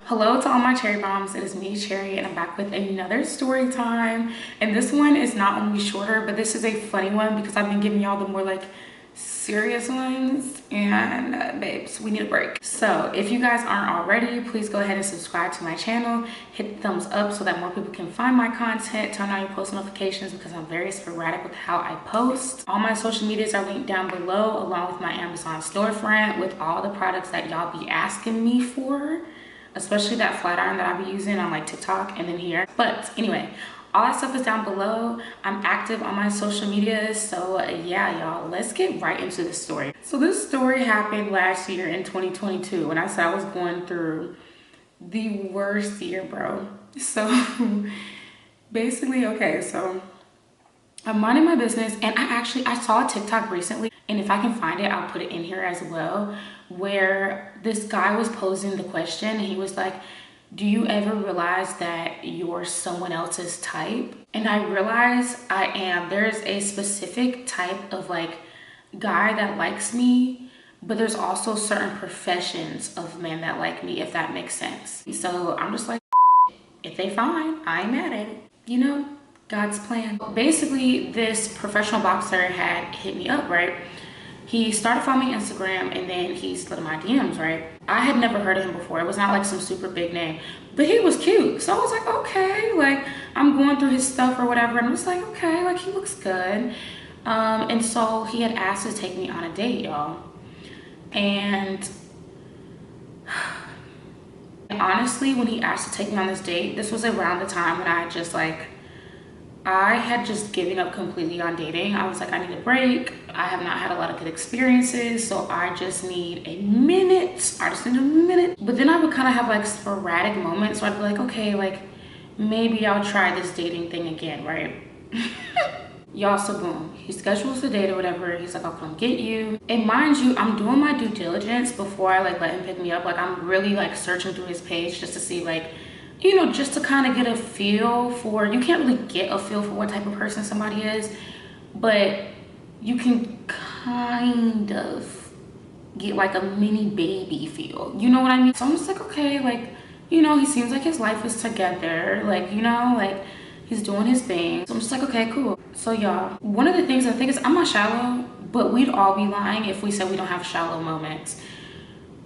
Hello to all my cherry bombs, it is me, Cherry, and I'm back with another story time. And this one is not only shorter, but this is a funny one because I've been giving y'all the more like serious ones, and babes, we need a break. So if you guys aren't already, please go ahead and subscribe to my channel, hit the thumbs up so that more people can find my content, turn on your post notifications because I'm very sporadic with how I post. All my social medias are linked down below, along with my Amazon storefront with all the products that y'all be asking me for, especially that flat iron that I be using on like TikTok and then here. But anyway, all that stuff is down below. I'm active on my social media, so yeah, y'all, let's get right into this story. So this story happened last year in 2022 when I said I was going through the worst year, bro. So basically, okay, so I'm minding my business, and I saw a TikTok recently, and if I can find it, I'll put it in here as well, where this guy was posing the question, and he was like, do you ever realize that you're someone else's type? And I realized I am. There's a specific type of like guy that likes me, but there's also certain professions of men that like me, if that makes sense. So I'm just like, if they fine, I ain't mad at it, you know? God's plan. Basically, this professional boxer had hit me up, right? He started following me on Instagram, and then he slid in my DMs, right? I had never heard of him before. It was not like some super big name, but he was cute. So I was like, okay, like I'm going through his stuff or whatever, and I was like, okay, like he looks good. And so he had asked to take me on a date, y'all. And honestly, when he asked to take me on this date, this was around the time when I had just given up completely on dating. I was like, I need a break. I have not had a lot of good experiences, so I just need a minute. I just need a minute. But then I would kind of have like sporadic moments where I'd be like, okay, like maybe I'll try this dating thing again, right? Y'all, so boom, he schedules the date or whatever. He's like, I'll come get you. And mind you, I'm doing my due diligence before I like let him pick me up. Like I'm really like searching through his page just to see like, you know, just to kind of get a feel for, you can't really get a feel for what type of person somebody is, but you can kind of get like a mini baby feel, you know what I mean? So I'm just like, okay, like, you know, he seems like his life is together, like, you know, like he's doing his thing. So I'm just like, okay, cool. So y'all, one of the things I think is, I'm not shallow, but we'd all be lying if we said we don't have shallow moments.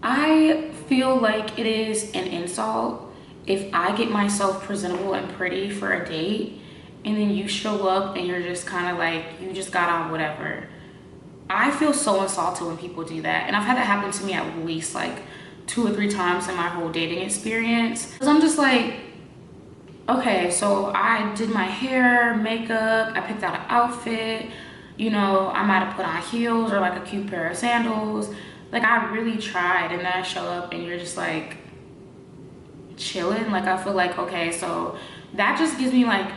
I feel like it is an insult if I get myself presentable and pretty for a date, and then you show up and you're just kind of like, you just got on whatever. I feel so insulted when people do that. And I've had that happen to me at least like 2 or 3 times in my whole dating experience. Cause I'm just like, okay, so I did my hair, makeup, I picked out an outfit, you know, I might have put on heels or like a cute pair of sandals. Like I really tried, and then I show up and you're just like, chilling. Like I feel like, okay, so that just gives me like,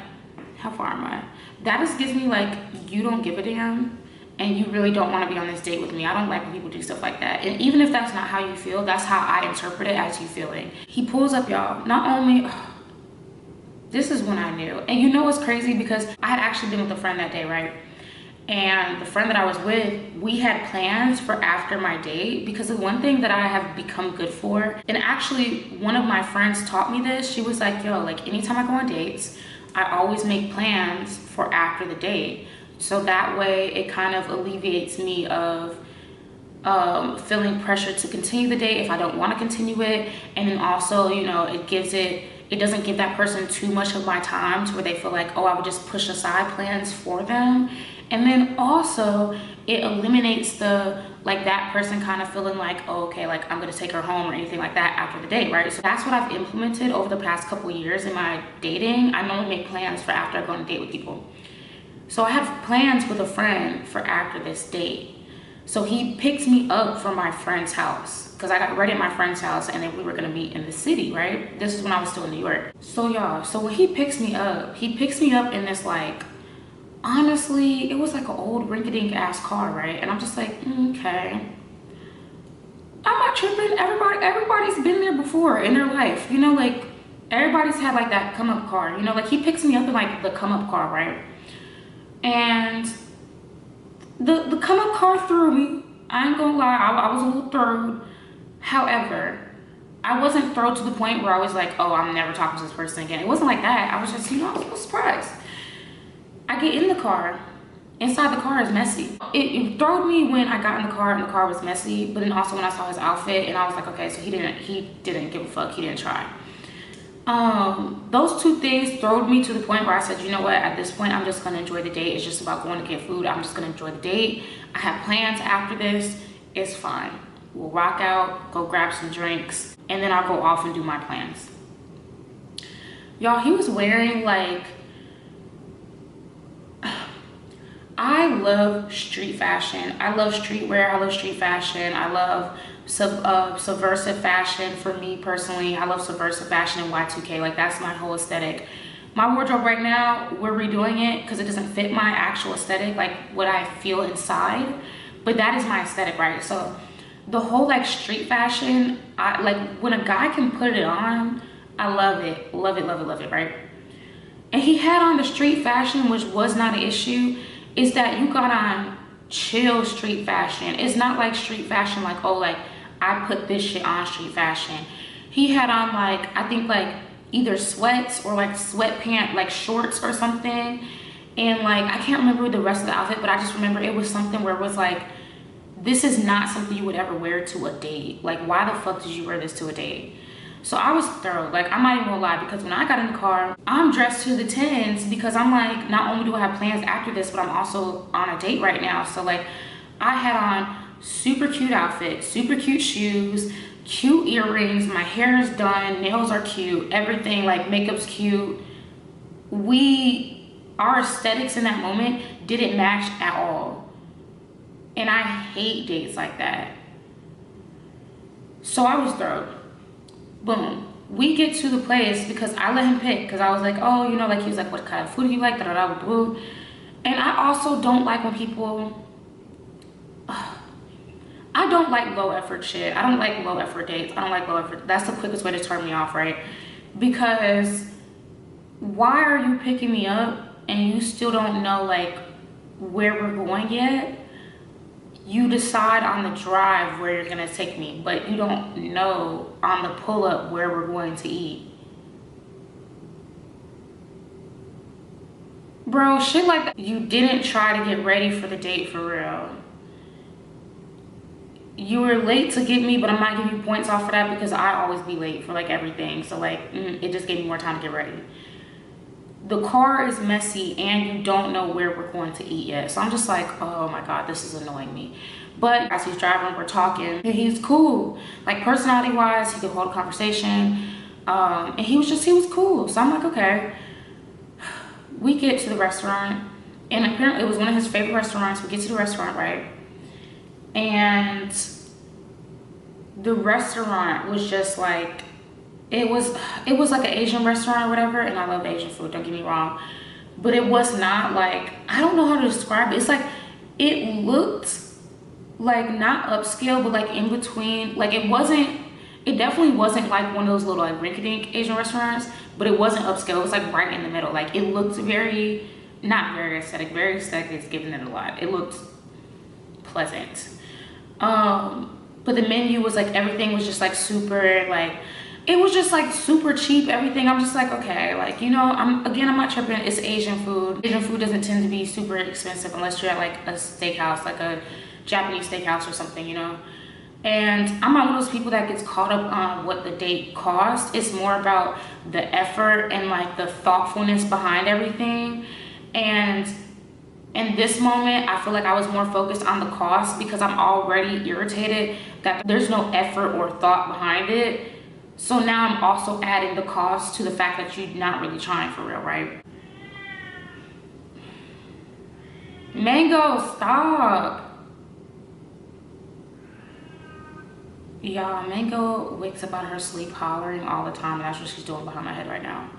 how far am I? That just gives me like, you don't give a damn and you really don't want to be on this date with me. I don't like when people do stuff like that. And even if that's not how you feel, that's how I interpret it, as you feeling. He pulls up, y'all. Not only, this is when I knew. And you know what's crazy, because I had actually been with a friend that day, right? And the friend that I was with, we had plans for after my date, because the one thing that I have become good for, and actually one of my friends taught me this. She was like, yo, like anytime I go on dates, I always make plans for after the date. So that way it kind of alleviates me of feeling pressure to continue the date if I don't want to continue it. And then also, you know, it doesn't give that person too much of my time to where they feel like, oh, I would just push aside plans for them. And then also it eliminates the, like that person kind of feeling like, oh, okay, like I'm gonna take her home or anything like that after the date, right? So that's what I've implemented over the past couple of years in my dating. I normally make plans for after I go on a date with people. So I have plans with a friend for after this date. So he picked me up from my friend's house, because I got ready at my friend's house and then we were gonna meet in the city, right? This is when I was still in New York. So y'all, so when he picks me up in this like, honestly, it was like an old rinky-dink ass car, right? And I'm just like, okay, I'm not tripping. Everybody's been there before in their life, you know, like everybody's had like that come up car, you know, like he picks me up in like the come up car, right? And the come up car threw me. I ain't gonna lie, I was a little thrown. However, I wasn't thrown to the point where I was like, oh, I'm never talking to this person again. It wasn't like that. I was just, you know, I was a little surprised. I get in the car. Inside the car is messy. It throwed me when I got in the car and the car was messy, but then also when I saw his outfit and I was like, okay, so he didn't give a fuck. He didn't try. Those two things throwed me to the point where I said, you know what, at this point, I'm just gonna enjoy the date. It's just about going to get food. I'm just gonna enjoy the date. I have plans after this. It's fine. We'll rock out, go grab some drinks, and then I'll go off and do my plans. Y'all, he was wearing like, I love street fashion. I love streetwear. I love street fashion. I love subversive fashion. For me personally, I love subversive fashion and Y2K. Like, that's my whole aesthetic. My wardrobe right now, we're redoing it because it doesn't fit my actual aesthetic, like what I feel inside. But that is my aesthetic, right? So the whole like street fashion, I like when a guy can put it on, I love it. Love it, love it, love it, right? And he had on the street fashion, which was not an issue. Is that you got on chill street fashion. It's not like street fashion like, oh, like I put this shit on street fashion. He had on like, I think like either sweats or like sweatpant, like shorts or something. And like, I can't remember the rest of the outfit, but I just remember it was something where it was like, this is not something you would ever wear to a date. Like, why the fuck did you wear this to a date? So I was thorough. Like, I'm not even gonna lie, because when I got in the car, I'm dressed to the tens because I'm like, not only do I have plans after this, but I'm also on a date right now. So like, I had on super cute outfit, super cute shoes, cute earrings, my hair is done, nails are cute, everything, like makeup's cute. Our aesthetics in that moment didn't match at all. And I hate dates like that. So I was thorough. Boom. We get to the place because I let him pick, because I was like, oh, you know, like he was like, what kind of food do you like? Da, da, da, boo. And I also don't like when people, I don't like low effort shit. I don't like low effort dates. I don't like low effort. That's the quickest way to turn me off, right? Because why are you picking me up and you still don't know like where we're going yet? You decide on the drive where you're gonna take me, but you don't know on the pull up where we're going to eat. Bro, shit like that. You didn't try to get ready for the date for real. You were late to get me, but I'm not giving you points off for that because I always be late for like everything. So like, it just gave me more time to get ready. The car is messy and you don't know where we're going to eat yet. So I'm just like, oh my God, this is annoying me. But as he's driving, we're talking and he's cool. Like personality wise, he could hold a conversation. And he was cool. So I'm like, okay. We get to the restaurant and apparently it was one of his favorite restaurants. We get to the restaurant, right? And the restaurant was just like, it was like an Asian restaurant or whatever, and I love Asian food, don't get me wrong, but it was not like, I don't know how to describe it. It's like, it looked like not upscale, but like in between. Like it definitely wasn't like one of those little like rinky-dink Asian restaurants, but it wasn't upscale. It was like right in the middle. Like it looked not very aesthetic. Very aesthetic is giving it a lot. It looked pleasant. But the menu was like, everything was just like super, like, it was just like super cheap, everything. I'm just like, okay, like, you know, I'm not tripping. It's Asian food. Asian food doesn't tend to be super expensive unless you're at like a steakhouse, like a Japanese steakhouse or something, you know. And I'm not one of those people that gets caught up on what the date cost. It's more about the effort and like the thoughtfulness behind everything. And in this moment, I feel like I was more focused on the cost because I'm already irritated that there's no effort or thought behind it. So now I'm also adding the cost to the fact that you're not really trying for real, right? Mango, stop. Y'all, Mango wakes up out of her sleep hollering all the time, and that's what she's doing behind my head right now.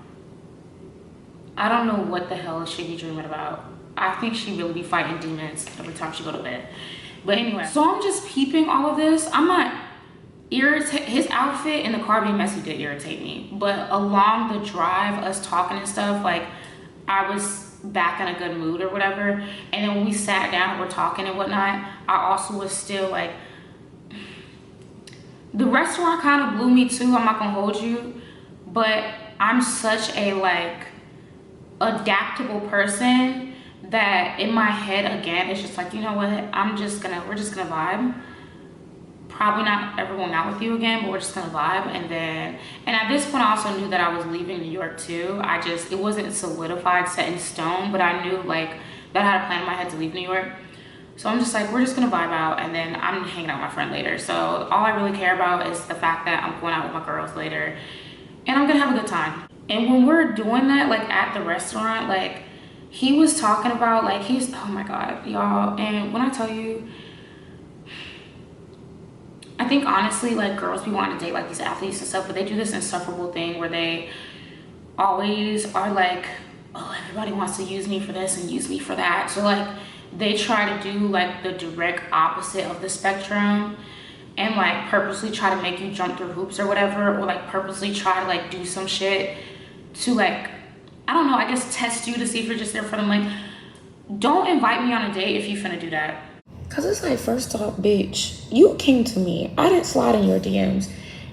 I don't know what the hell she be dreaming about. I think she really be fighting demons every time she go to bed. But anyway, so I'm just peeping all of this. I'm not irritated. His outfit in the car being messy did irritate me. But along the drive, us talking and stuff, like I was back in a good mood or whatever. And then when we sat down and we're talking and whatnot, I also was still like, The restaurant kind of blew me too, I'm not gonna hold you, but I'm such a like adaptable person that in my head, again, it's just like, you know what, we're just gonna vibe. Probably not ever going out with you again, but we're just gonna vibe. And at this point I also knew that I was leaving New York too. It wasn't solidified, set in stone, but I knew like that I had a plan in my head to leave New York. So I'm just like, we're just gonna vibe out, and then I'm hanging out with my friend later. So all I really care about is the fact that I'm going out with my girls later and I'm gonna have a good time. And when we're doing that, like at the restaurant, like he was talking about like oh my God, y'all. And when I tell you, I think honestly, like girls be wanting to date like these athletes and stuff, but they do this insufferable thing where they always are like, oh, everybody wants to use me for this and use me for that. So like they try to do like the direct opposite of the spectrum and like purposely try to make you jump through hoops or whatever, or like purposely try to like do some shit to like, I don't know, I guess test you to see if you're just there for them. Like, don't invite me on a date if you finna do that. Cause it's like, first off, bitch, you came to me. I didn't slide in your DMs.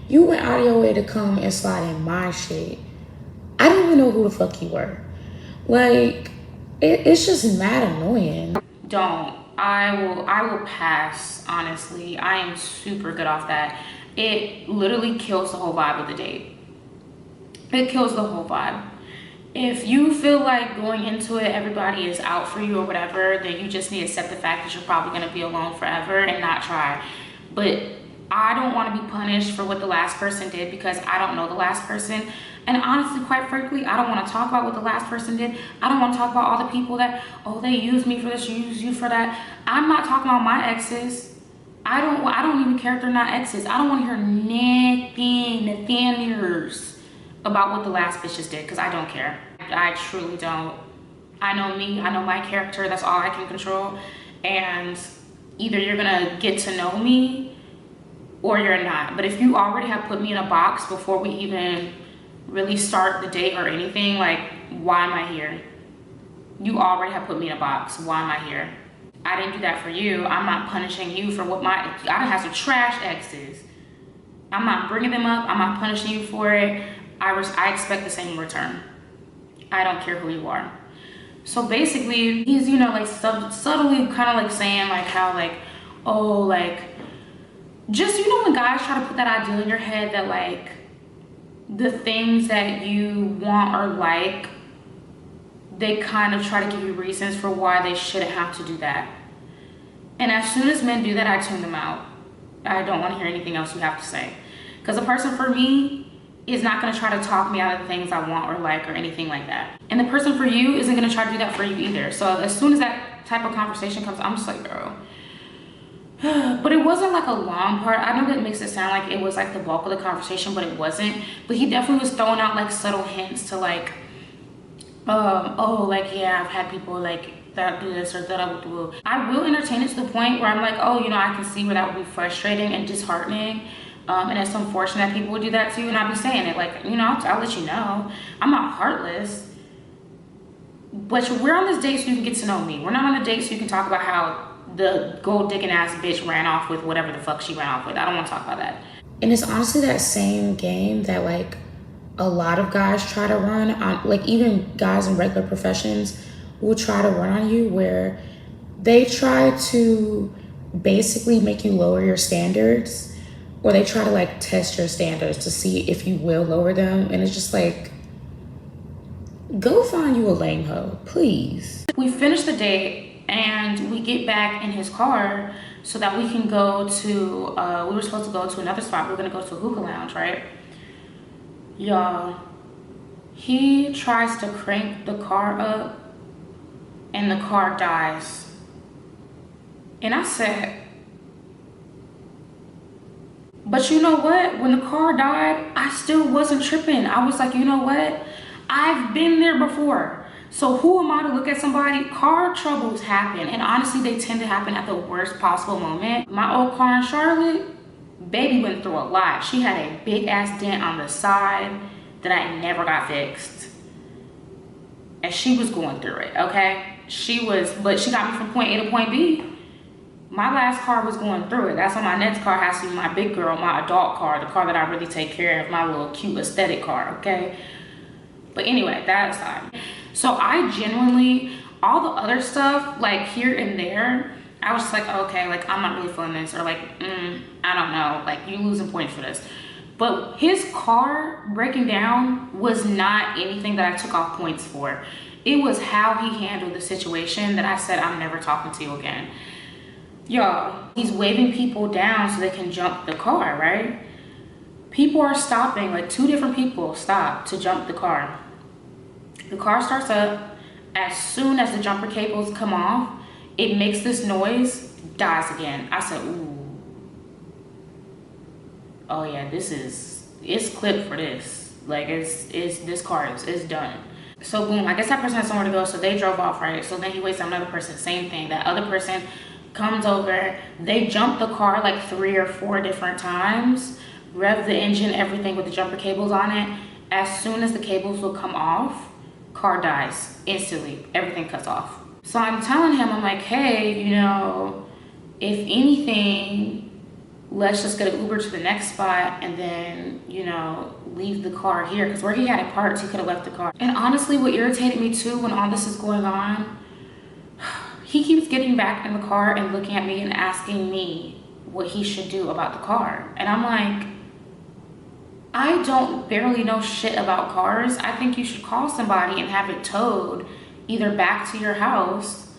You went out of your way to come and slide in my shit. I didn't even know who the fuck you were. Like, it's just mad annoying. Don't. I will pass, honestly. I am super good off that. It literally kills the whole vibe of the date. It kills the whole vibe. If you feel like going into it, everybody is out for you or whatever, then you just need to accept the fact that you're probably gonna be alone forever and not try. But I don't wanna be punished for what the last person did because I don't know the last person. And honestly, quite frankly, I don't wanna talk about what the last person did. I don't wanna talk about all the people that, oh, they used me for this, used you for that. I'm not talking about my exes. I don't even care if they're not exes. I don't wanna hear nothing about what the last bitches did, because I don't care. I truly don't. I know me, I know my character, that's all I can control. And either you're gonna get to know me or you're not. But if you already have put me in a box before we even really start the date or anything, like, why am I here? You already have put me in a box, why am I here? I didn't do that for you. I'm not punishing you for what I done had some trash exes. I'm not bringing them up, I'm not punishing you for it. I expect the same in return. I don't care who you are. So basically, he's, you know, like subtly kind of like saying like how like, oh, like, just, you know, when guys try to put that idea in your head that like the things that you want or like, they kind of try to give you reasons for why they shouldn't have to do that. And as soon as men do that, I tune them out. I don't want to hear anything else you have to say. Because a person for me is not going to try to talk me out of the things I want or like or anything like that. And the person for you isn't going to try to do that for you either. So as soon as that type of conversation comes, I'm just like, girl. But it wasn't like a long part. I know that makes it sound like it was like the bulk of the conversation, but it wasn't. But he definitely was throwing out like subtle hints to like, oh, like, yeah, I've had people like that do this or that I would do. I will entertain it to the point where I'm like, oh, you know, I can see where that would be frustrating and disheartening. And it's unfortunate that people would do that to you, and I'll be saying it like, you know, I'll let you know. I'm not heartless, but we're on this date so you can get to know me. We're not on a date so you can talk about how the gold digging ass bitch ran off with whatever the fuck she ran off with. I don't want to talk about that. And it's honestly that same game that like a lot of guys try to run on, like even guys in regular professions will try to run on you, where they try to basically make you lower your standards. Or they try to like test your standards to see if you will lower them. And it's just like, go find you a lame hoe, please. We finish the date and we get back in his car so that we can go to, we were supposed to go to another spot. We were gonna go to a hookah lounge, right? Y'all, he tries to crank the car up and the car dies. And I said, but you know what? When the car died, I still wasn't tripping. I was like, you know what? I've been there before. So who am I to look at somebody? Car troubles happen. And honestly, they tend to happen at the worst possible moment. My old car in Charlotte, baby went through a lot. She had a big ass dent on the side that I never got fixed. And she was going through it, okay? But she got me from point A to point B. My last car was going through it. That's why my next car has to be my big girl, my adult car, the car that I really take care of, my little cute aesthetic car, okay? But anyway, that aside. So I genuinely, all the other stuff, like here and there, I was just like, okay, like I'm not really feeling this, or like, I don't know, like you losing points for this. But his car breaking down was not anything that I took off points for. It was how he handled the situation that I said, I'm never talking to you again. Y'all, he's waving people down so they can jump the car, right? People are stopping, like 2 different people stop to jump the car. The car starts up. As soon as the jumper cables come off, it makes this noise, dies again. I said, ooh. Oh yeah, it's clipped for this. Like this car is done. So boom, I guess that person had somewhere to go, so they drove off, right? So then he waits on another person, same thing. That other person comes over, they jump the car like 3 or 4 different times, rev the engine, everything with the jumper cables on it. As soon as the cables will come off, car dies instantly, everything cuts off. So I'm telling him, I'm like, hey, you know, if anything, let's just get an Uber to the next spot and then, you know, leave the car here, because where he had it parked, he could have left the car. And honestly, what irritated me too when all this is going on, he keeps getting back in the car and looking at me and asking me what he should do about the car. And I'm like, I don't barely know shit about cars. I think you should call somebody and have it towed either back to your house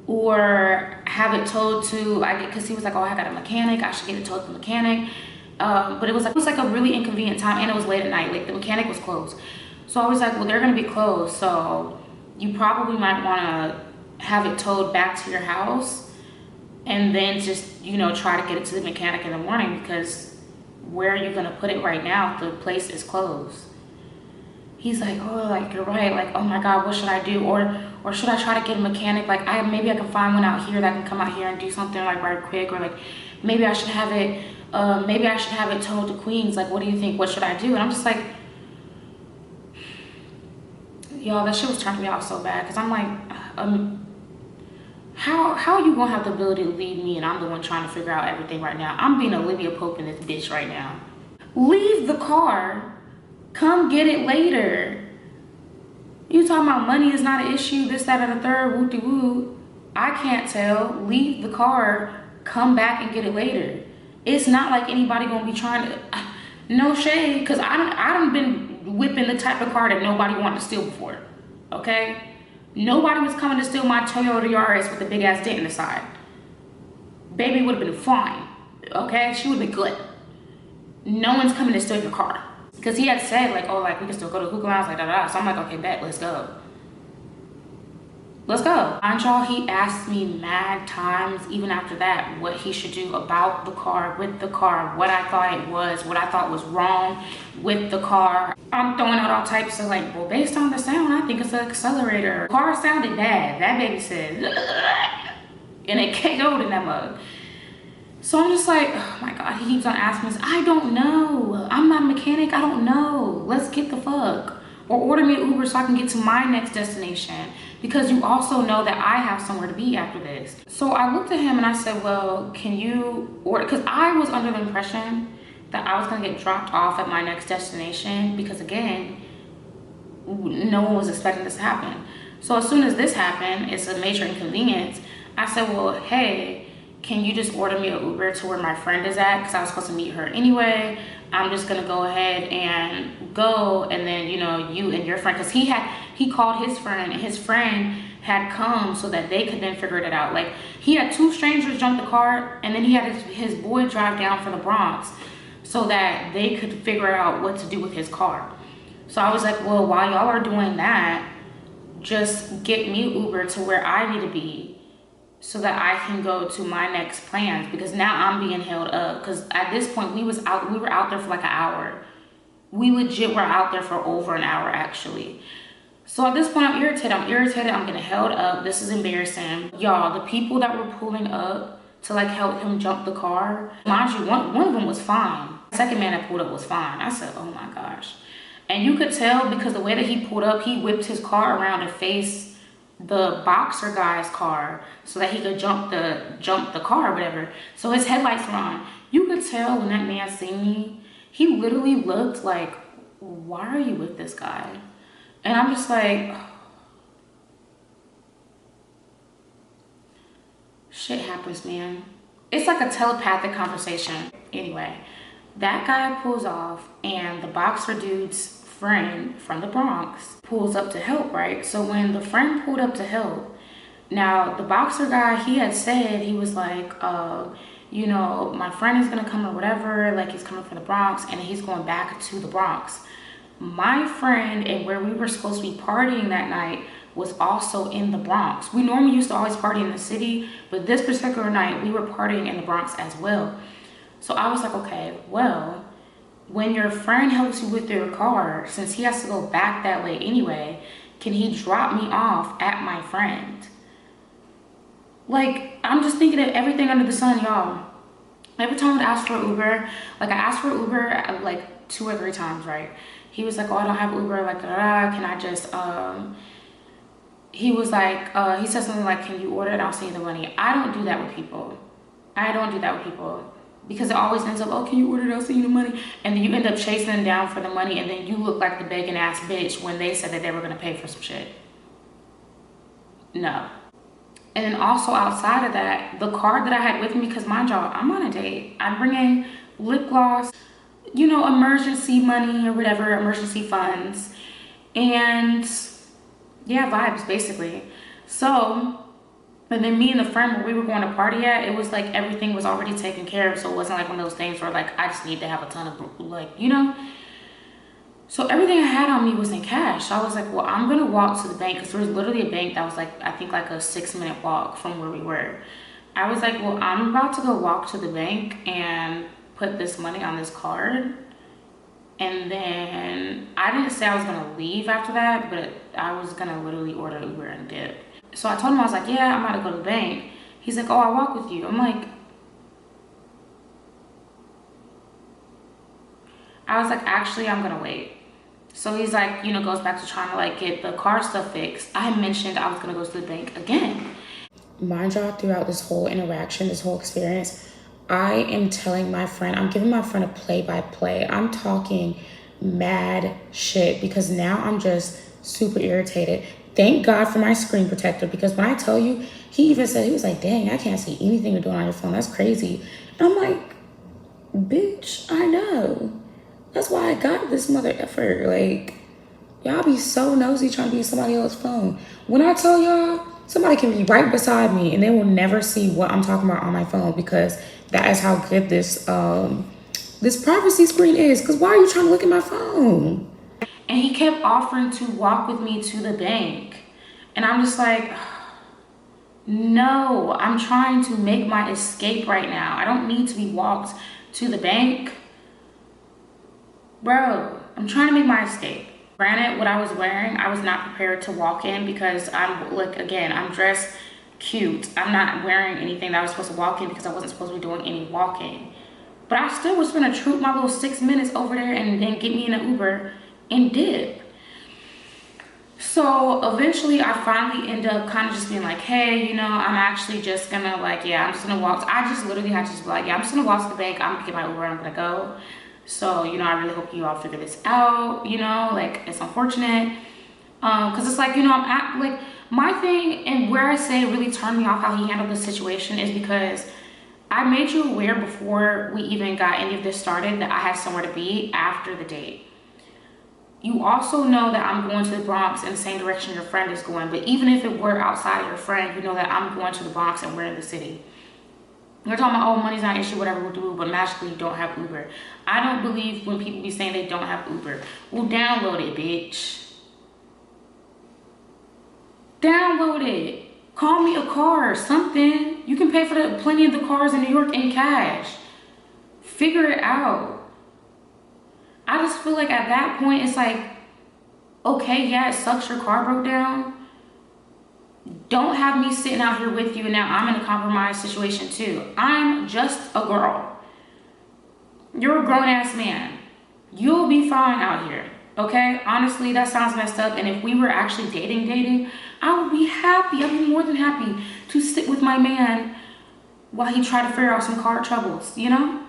or have it towed to, because he was like, oh, I got a mechanic, I should get it towed to the mechanic. But it was like a really inconvenient time, and it was late at night, like the mechanic was closed. So I was like, well, they're gonna be closed, so you probably might wanna have it towed back to your house and then just, you know, try to get it to the mechanic in the morning, because where are you gonna put it right now if the place is closed? He's like, oh, like you're right, like oh my god, what should I do? Or should I try to get a mechanic? Like maybe I can find one out here that can come out here and do something like right quick, or like maybe I should have it towed to Queens. Like what do you think? What should I do? And I'm just like, y'all, that shit was turning me off so bad, because I'm like, how are you gonna have the ability to leave me and I'm the one trying to figure out everything right now? I'm being Olivia Pope in this bitch right now. Leave the car, come get it later. You talking about money is not an issue, this, that, and the third, woo-de-woo. I can't tell. Leave the car, come back and get it later. It's not like anybody gonna be trying to, no shade, because I done been whipping the type of car that nobody wanted to steal before, okay? Nobody was coming to steal my Toyota Yaris with a big ass dent in the side. Baby would have been fine, okay? She would have been good. No one's coming to steal your car. Because he had said like, oh, like we can still go to hookah lounge, like da-da-da. So I'm like, okay, bet, let's go. Let's go. And y'all, he asked me mad times, even after that, what he should do about the car, with the car, what I thought it was, what I thought was wrong with the car. I'm throwing out all types of like, well, based on the sound, I think it's an accelerator. The car sounded bad. That baby said, and it KO'd in that mug. So I'm just like, oh my God, he keeps on asking me, I don't know. I'm not a mechanic, I don't know. Let's get the fuck. Or order me an Uber so I can get to my next destination, because you also know that I have somewhere to be after this. So I looked at him and I said, well, can you order, because I was under the impression that I was gonna get dropped off at my next destination, because again, no one was expecting this to happen. So as soon as this happened, it's a major inconvenience. I said, well, hey, can you just order me an Uber to where my friend is at? Because I was supposed to meet her anyway. I'm just gonna go ahead and go, and then, you know, you and your friend, because he called his friend, and his friend had come so that they could then figure it out. Like, he had 2 strangers jump the car, and then he had his boy drive down from the Bronx so that they could figure out what to do with his car. So I was like, well, while y'all are doing that, just get me Uber to where I need to be, so that I can go to my next plans, because now I'm being held up. Because at this point we were out there for like an hour. We legit were out there for over an hour actually. So at this point I'm irritated, I'm getting held up. This is embarrassing. Y'all, the people that were pulling up to like help him jump the car, mind you, one of them was fine. The second man that pulled up was fine. I said, oh my gosh. And you could tell, because the way that he pulled up, he whipped his car around to face the boxer guy's car so that he could jump the car or whatever. So his headlights were on. You could tell when that man seen me, he literally looked like, why are you with this guy? And I'm just like, shit happens, man. It's like a telepathic conversation. Anyway, that guy pulls off and the boxer dude's friend from the Bronx pulls up to help, right? So when the friend pulled up to help, now the boxer guy, he had said, he was like, you know, my friend is gonna come or whatever, like he's coming from the Bronx and he's going back to the Bronx. My friend and where we were supposed to be partying that night was also in the Bronx. We normally used to always party in the city, but this particular night we were partying in the Bronx as well. So I was like, okay, well, when your friend helps you with your car, since he has to go back that way anyway, can he drop me off at my friend? Like, I'm just thinking of everything under the sun, y'all. Every time I would ask for Uber, like I asked for Uber like 2 or 3 times, right? He was like, oh, I don't have Uber, like, can I just, he was like, he said something like, can you order it? I'll send you the money. I don't do that with people. I don't do that with people. Because it always ends up, oh, can you order it? I'll send you the money. And then you end up chasing them down for the money. And then you look like the begging ass bitch when they said that they were going to pay for some shit. No. And then also outside of that, the card that I had with me, because mind y'all, I'm on a date. I'm bringing lip gloss, you know, emergency money or whatever, emergency funds. And yeah, vibes basically. So, and then me and the friend where we were going to party at, it was like everything was already taken care of. So it wasn't like one of those things where like, I just need to have a ton of like, you know. So everything I had on me was in cash. So I was like, well, I'm gonna walk to the bank because there was literally a bank that was like, I think like a 6-minute walk from where we were. I was like, well, I'm about to go walk to the bank and put this money on this card. And then I didn't say I was gonna leave after that, but I was gonna literally order Uber and dip. So I told him, I was like, yeah, I'm about to go to the bank. He's like, oh, I'll walk with you. I'm like, I was like, actually, I'm gonna wait. So he's like, you know, goes back to trying to like get the car stuff fixed. I mentioned I was gonna go to the bank again. Mind y'all, throughout this whole interaction, this whole experience, I am telling my friend, I'm giving my friend a play-by-play. I'm talking mad shit because now I'm just super irritated. Thank God for my screen protector, because when I tell you, he even said, he was like, dang, I can't see anything you're doing on your phone. That's crazy. And I'm like, bitch, I know. That's why I got this mother effer. Like, y'all be so nosy trying to be on somebody else's phone. When I tell y'all, somebody can be right beside me and they will never see what I'm talking about on my phone, because that is how good this this privacy screen is. Because why are you trying to look at my phone? And he kept offering to walk with me to the bank. And I'm just like, no, I'm trying to make my escape right now. I don't need to be walked to the bank. Bro, I'm trying to make my escape. Granted, what I was wearing, I was not prepared to walk in because I'm, like, again, I'm dressed cute. I'm not wearing anything that I was supposed to walk in because I wasn't supposed to be doing any walking. But I still was gonna troop my little 6 minutes over there and then get me in an Uber and dip. So eventually I finally end up kind of just being like, hey, you know, I'm actually just gonna like, yeah, I'm just gonna walk. I just literally had to just be like, yeah, I'm just gonna walk to the bank. I'm gonna get my Uber, I'm gonna go. So, you know, I really hope you all figure this out, you know, like, it's unfortunate. Cause it's like, you know, like, my thing and where I say really turned me off how he handled the situation is because I made you aware before we even got any of this started that I had somewhere to be after the date. You also know that I'm going to the Bronx in the same direction your friend is going, but even if it were outside of your friend, you know that I'm going to the Bronx and we're in the city. You're talking about, oh, money's not an issue, whatever we'll do, but magically you don't have Uber. I don't believe when people be saying they don't have Uber. Well, download it, bitch. Download it. Call me a car, something. You can pay for plenty of the cars in New York in cash. Figure it out. I just feel like at that point, it's like, okay, yeah, it sucks your car broke down. Don't have me sitting out here with you and now I'm in a compromised situation too. I'm just a girl. You're a grown-ass man. You'll be fine out here. Okay, honestly, that sounds messed up. And if we were actually dating, I would be happy. I'd be more than happy to sit with my man while he tried to figure out some car troubles, you know?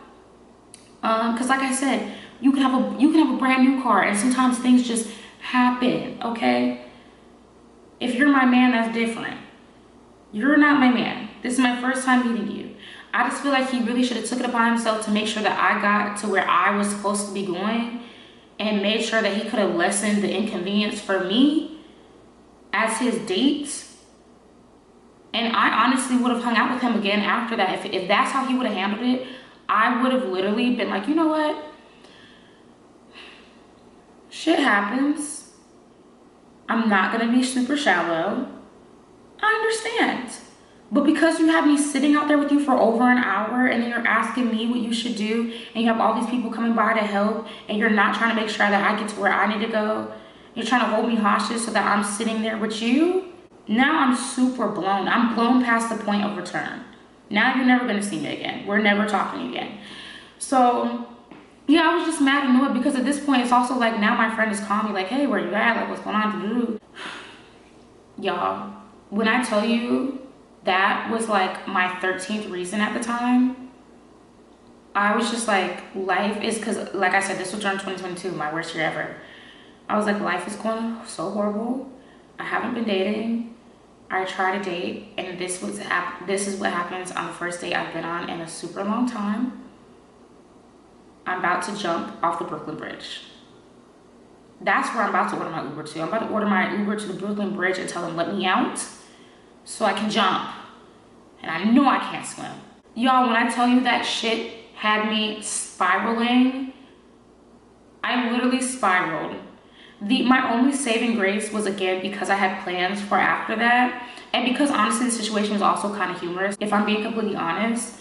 Because like I said, you can have a brand new car, and sometimes things just happen. Okay, if you're my man, that's different. You're not my man. This is my first time meeting you. I just feel like he really should have took it upon himself to make sure that I got to where I was supposed to be going, and made sure that he could have lessened the inconvenience for me as his date. And I honestly would have hung out with him again after that. If that's how he would have handled it, I would have literally been like, you know what? Shit happens. I'm not gonna be super shallow. I understand. But because you have me sitting out there with you for over an hour, and then you're asking me what you should do, and you have all these people coming by to help, and you're not trying to make sure that I get to where I need to go, you're trying to hold me hostage so that I'm sitting there with you, now I'm super blown. I'm blown past the point of return. Now you're never gonna see me again. We're never talking again. So yeah, I was just mad and annoyed, because at this point it's also like, now my friend is calling me like, hey, where you at? Like, what's going on? Y'all, when I tell you that was like my 13th reason at the time, I was just like, life is, because like I said, this was during 2022, my worst year ever. I was like, life is going so horrible. I haven't been dating. I tried to date, and this is what happens on the first date I've been on in a super long time. I'm about to jump off the Brooklyn Bridge. That's where I'm about to order my Uber to. I'm about to order my Uber to the Brooklyn Bridge and tell them, let me out so I can jump. And I know I can't swim. Y'all, when I tell you that shit had me spiraling, I literally spiraled. My only saving grace was, again, because I had plans for after that, and because honestly the situation was also kind of humorous. If I'm being completely honest,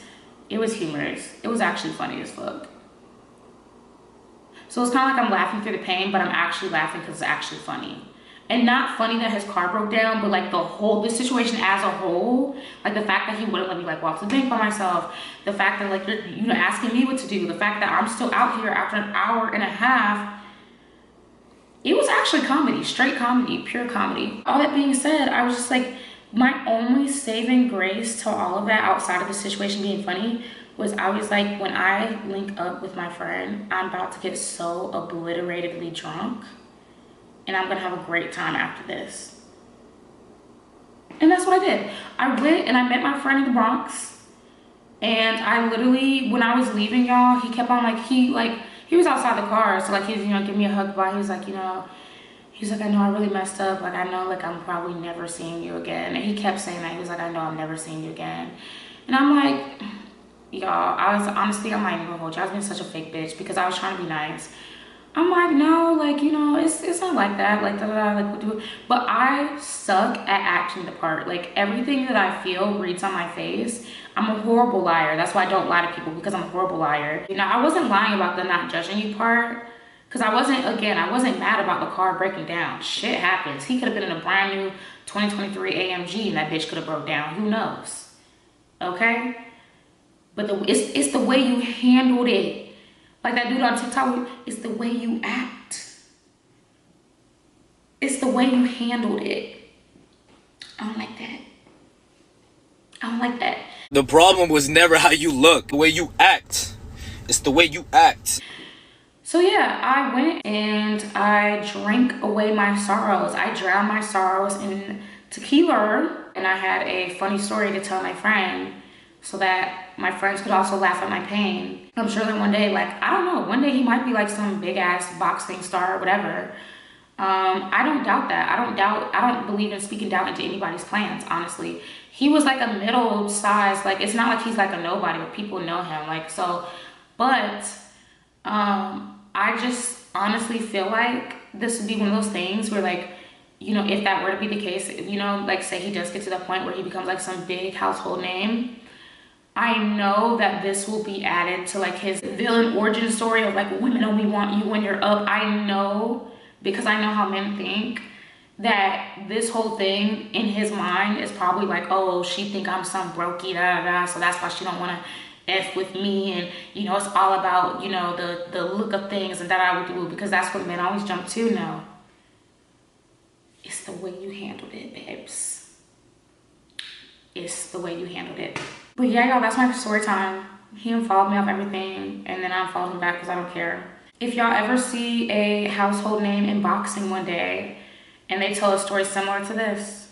it was humorous. It was actually funny as fuck. So it's kind of like I'm laughing through the pain, but I'm actually laughing because it's actually funny. And not funny that his car broke down, but like the situation as a whole, like the fact that he wouldn't let me like walk to the bank by myself, the fact that like you're asking me what to do, the fact that I'm still out here after an hour and a half. It was actually comedy, straight comedy, pure comedy. All that being said, I was just like, my only saving grace to all of that, outside of the situation being funny, was I was like, when I link up with my friend, I'm about to get so obliteratedly drunk, and I'm gonna have a great time after this. And that's what I did. I went and I met my friend in the Bronx, and I literally, when I was leaving, y'all, he kept on like, he was outside the car, so like he was, giving me a hug by. He was like, he's like, I know I really messed up. Like, I know like I'm probably never seeing you again. And he kept saying that. He was like, I know I'm never seeing you again. And I'm like, y'all, I'm not even gonna hold you. I was being such a fake bitch because I was trying to be nice. I'm like, no, like, it's not like that. Like, like, what do? But I suck at acting the part. Like, everything that I feel reads on my face. I'm a horrible liar. That's why I don't lie to people, because I'm a horrible liar. I wasn't lying about the not judging you part, because I wasn't mad about the car breaking down. Shit happens. He could have been in a brand new 2023 AMG and that bitch could have broke down. Who knows? Okay? But it's the way you handled it. Like that dude on TikTok, it's the way you act. It's the way you handled it. I don't like that. I don't like that. The problem was never how you look, the way you act. It's the way you act. So yeah, I went and I drank away my sorrows. I drowned my sorrows in tequila, and I had a funny story to tell my friend so that my friends could also laugh at my pain. I'm sure that one day, like, I don't know, one day he might be like some big ass boxing star or whatever. I don't doubt that. I don't believe in speaking doubt into anybody's plans, honestly. He was like a middle size, like, it's not like he's like a nobody, but people know him, like, so, but, I just honestly feel like this would be one of those things where, like, if that were to be the case, like, say he does get to the point where he becomes like some big household name, I know that this will be added to like his villain origin story of like, women only want you when you're up. I know, because I know how men think, that this whole thing in his mind is probably like, oh, she think I'm some brokey, so that's why she don't want to F with me, and you know, it's all about, you know, the look of things and that I would do because that's what men always jump to. No, it's the way you handled it, babes. It's the way you handled it. But yeah, y'all, that's my story time. He unfollowed me off everything, and then I unfollowed him back because I don't care. If y'all ever see a household name in boxing one day and they tell a story similar to this.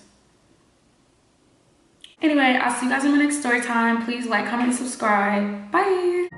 Anyway, I'll see you guys in my next story time. Please like, comment, and subscribe. Bye.